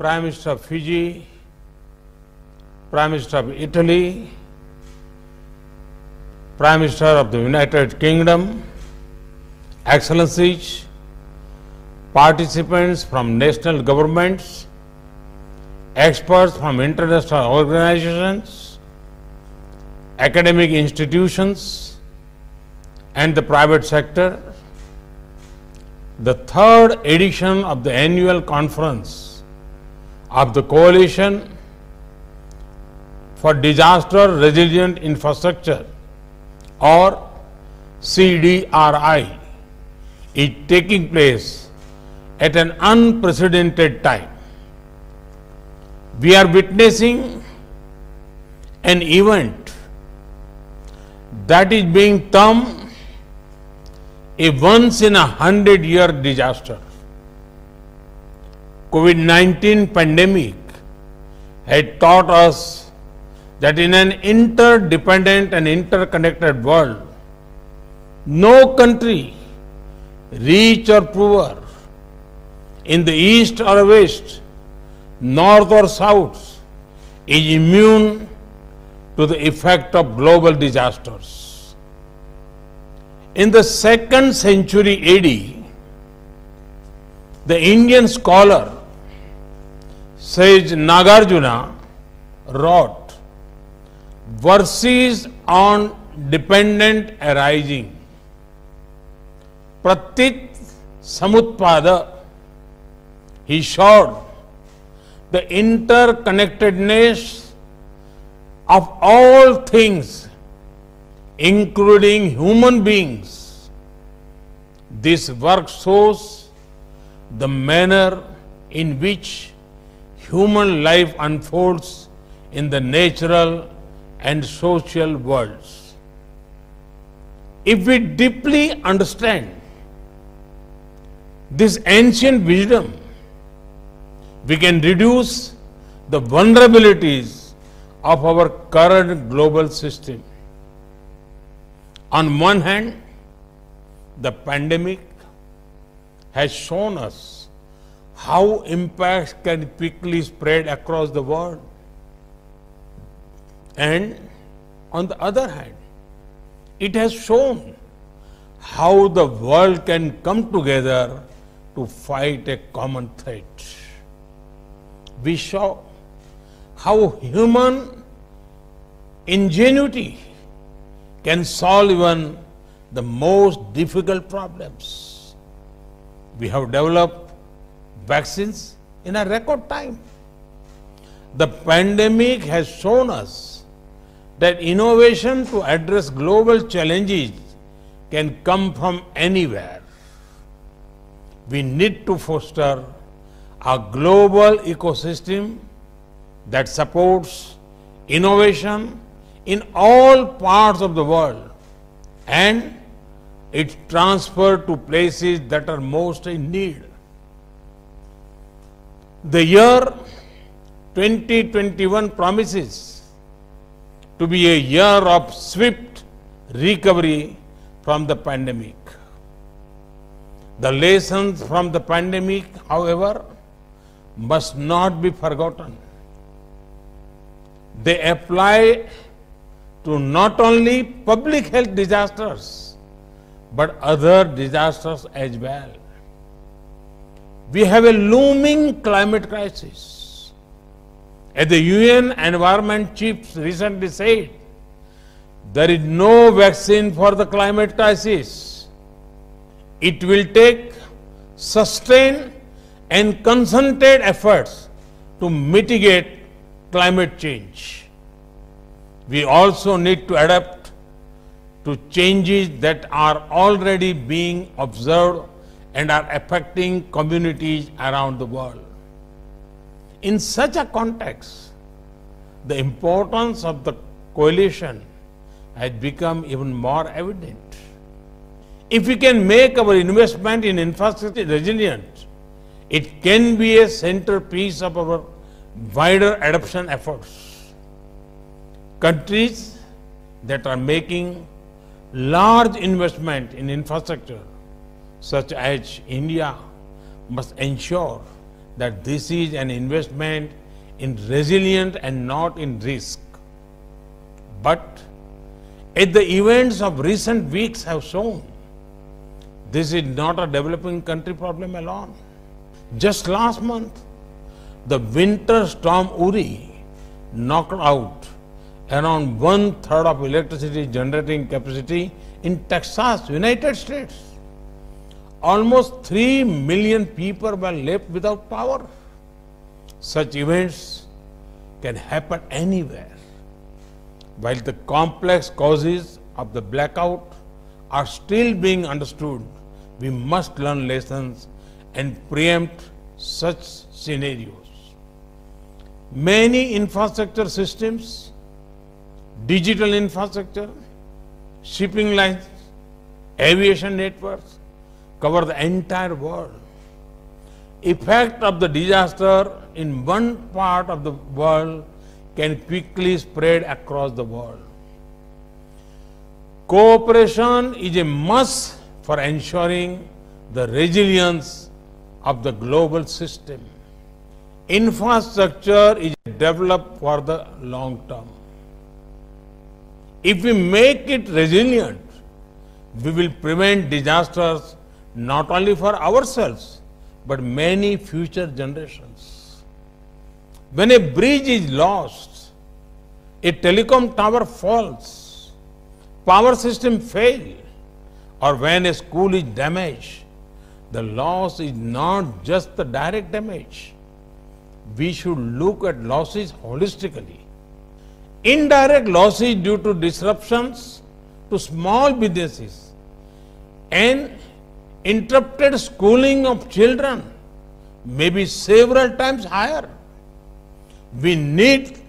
Prime Minister of Fiji, Prime Minister of Italy, Prime Minister of the United Kingdom, Excellencies, participants from national governments, experts from international organizations, academic institutions, and the private sector, the third edition of the annual conference of the Coalition for Disaster Resilient Infrastructure, or CDRI, is taking place at an unprecedented time. We are witnessing an event that is being termed a once-in-a-100-year disaster. COVID-19 pandemic had taught us that in an interdependent and interconnected world, no country, rich or poor, in the east or west, north or south, is immune to the effect of global disasters. In the 2nd century AD, the Indian scholar Sage Nagarjuna wrote verses on dependent arising. Pratit Samutpada, he showed the interconnectedness of all things, including human beings. This work shows the manner in which human life unfolds in the natural and social worlds. If we deeply understand this ancient wisdom, we can reduce the vulnerabilities of our current global system. On one hand, the pandemic has shown us how impacts can quickly spread across the world. And on the other hand, it has shown how the world can come together to fight a common threat. We saw how human ingenuity can solve even the most difficult problems. We have developed vaccines in a record time. The pandemic has shown us that innovation to address global challenges can come from anywhere. We need to foster a global ecosystem that supports innovation in all parts of the world and its transfer to places that are most in need. The year 2021 promises to be a year of swift recovery from the pandemic. The lessons from the pandemic, however, must not be forgotten. They apply to not only public health disasters, but other disasters as well. We have a looming climate crisis. As the UN Environment Chiefs recently said, there is no vaccine for the climate crisis. It will take sustained and concentrated efforts to mitigate climate change. We also need to adapt to changes that are already being observed and are affecting communities around the world. In such a context, the importance of the coalition has become even more evident. If we can make our investment in infrastructure resilient, it can be a centerpiece of our wider adoption efforts. Countries that are making large investment in infrastructure, such as India, must ensure that this is an investment in resilience and not in risk. But as the events of recent weeks have shown, this is not a developing country problem alone. Just last month, the winter storm Uri knocked out around 1/3 of electricity generating capacity in Texas, United States. Almost 3 million people were left without power. Such events can happen anywhere. While the complex causes of the blackout are still being understood, we must learn lessons and preempt such scenarios. Many infrastructure systems, digital infrastructure, shipping lines, aviation networks cover the entire world. Effect of the disaster in one part of the world can quickly spread across the world. Cooperation is a must for ensuring the resilience of the global system. Infrastructure is developed for the long term. If we make it resilient, we will prevent disasters not only for ourselves, but many future generations. When a bridge is lost, a telecom tower falls, power system fail, or when a school is damaged, the loss is not just the direct damage. We should look at losses holistically. Indirect losses due to disruptions to small businesses and interrupted schooling of children may be several times higher. We need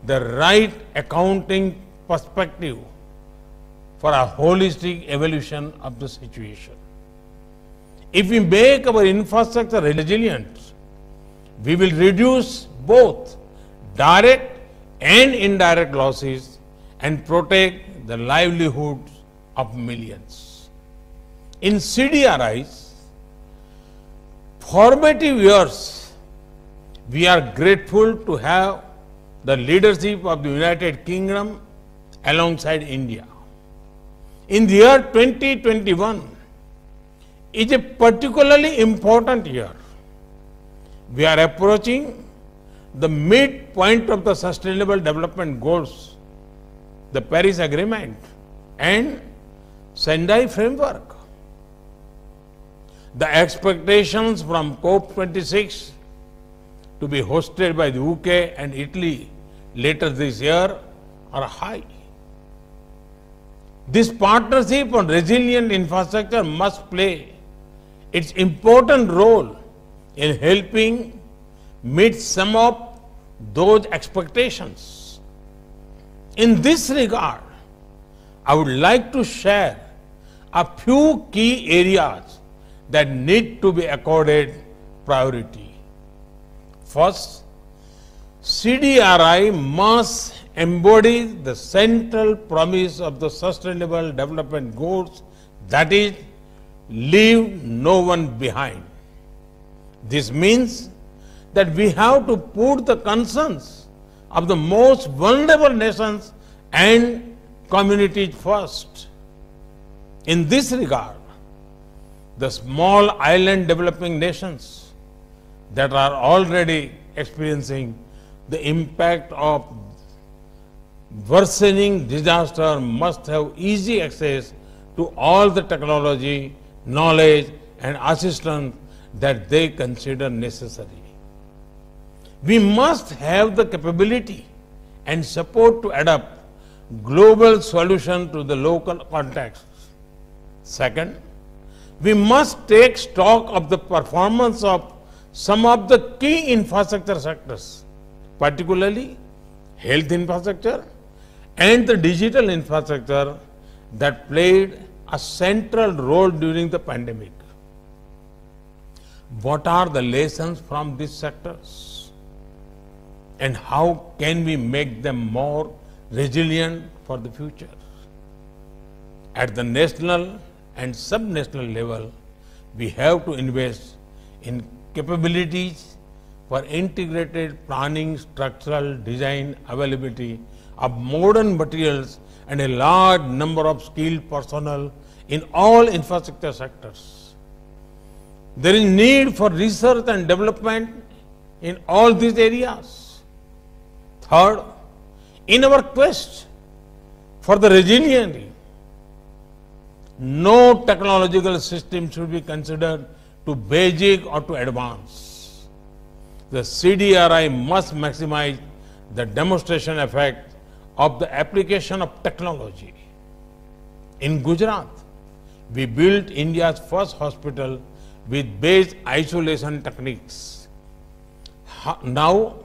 the right accounting perspective for a holistic evaluation of the situation. If we make our infrastructure resilient, we will reduce both direct and indirect losses and protect the livelihoods of millions. In CDRI's formative years, we are grateful to have the leadership of the United Kingdom alongside India. In the year 2021 is a particularly important year. We are approaching the midpoint of the Sustainable Development Goals, the Paris Agreement, and Sendai Framework. The expectations from COP26 to be hosted by the UK and Italy later this year are high. This partnership on resilient infrastructure must play its important role in helping meet some of those expectations. In this regard, I would like to share a few key areas that need to be accorded priority. First, CDRI must embody the central promise of the Sustainable Development Goals, that is, leave no one behind. This means that we have to put the concerns of the most vulnerable nations and communities first. In this regard, the small island developing nations that are already experiencing the impact of worsening disaster must have easy access to all the technology, knowledge, and assistance that they consider necessary. We must have the capability and support to adapt global solutions to the local context. Second, we must take stock of the performance of some of the key infrastructure sectors, particularly health infrastructure and the digital infrastructure that played a central role during the pandemic. What are the lessons from these sectors? And how can we make them more resilient for the future? At the national and sub-national level, we have to invest in capabilities for integrated planning, structural design, availability of modern materials and a large number of skilled personnel in all infrastructure sectors. There is need for research and development in all these areas. Third, in our quest for the resiliency, no technological system should be considered too basic or too advanced. The CDRI must maximize the demonstration effect of the application of technology. In Gujarat, we built India's first hospital with base isolation techniques. Now,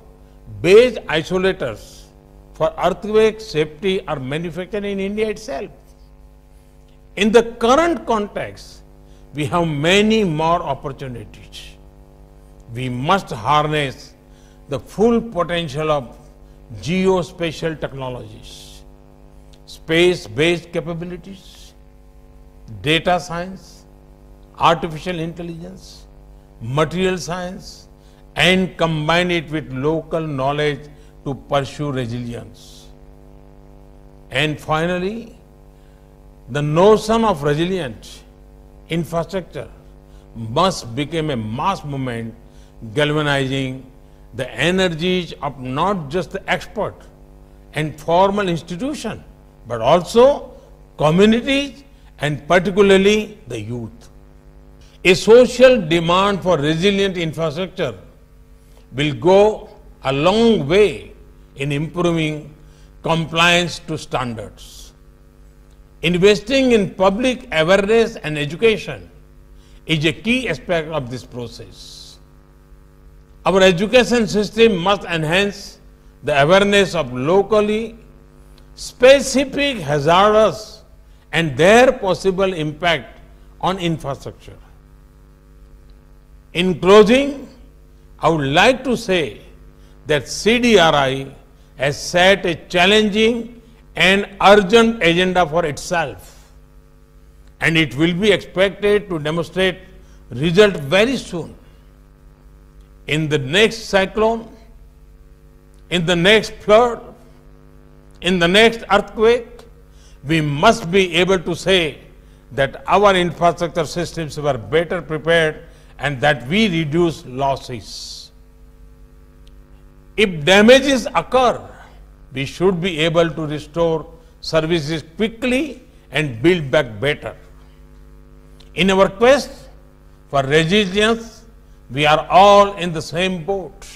base isolators for earthquake safety are manufactured in India itself. In the current context, we have many more opportunities. We must harness the full potential of geospatial technologies, space-based capabilities, data science, artificial intelligence, material science, and combine it with local knowledge to pursue resilience. And finally, the notion of resilient infrastructure must become a mass movement, galvanizing the energies of not just the expert and formal institution, but also communities and particularly the youth. A social demand for resilient infrastructure will go a long way in improving compliance to standards. Investing in public awareness and education is a key aspect of this process. Our education system must enhance the awareness of locally specific hazards and their possible impact on infrastructure. In closing, I would like to say that CDRI has set a challenging and urgent agenda for itself, and it will be expected to demonstrate results very soon. In the next cyclone, in the next flood, in the next earthquake, we must be able to say that our infrastructure systems were better prepared and that we reduce losses. If damages occur, we should be able to restore services quickly and build back better. In our quest for resilience, we are all in the same boat.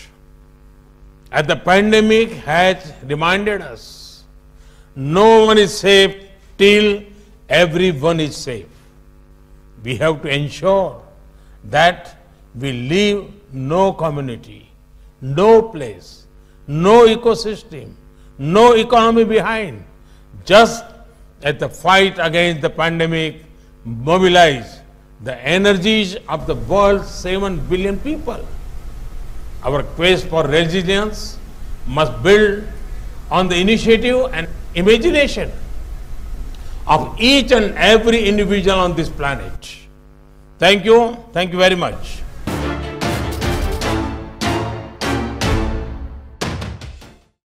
As the pandemic has reminded us, no one is safe till everyone is safe. We have to ensure that we leave no community, no place, no ecosystem, no economy behind. Just as the fight against the pandemic mobilized the energies of the world's 7 billion people, our quest for resilience must build on the initiative and imagination of each and every individual on this planet. Thank you very much.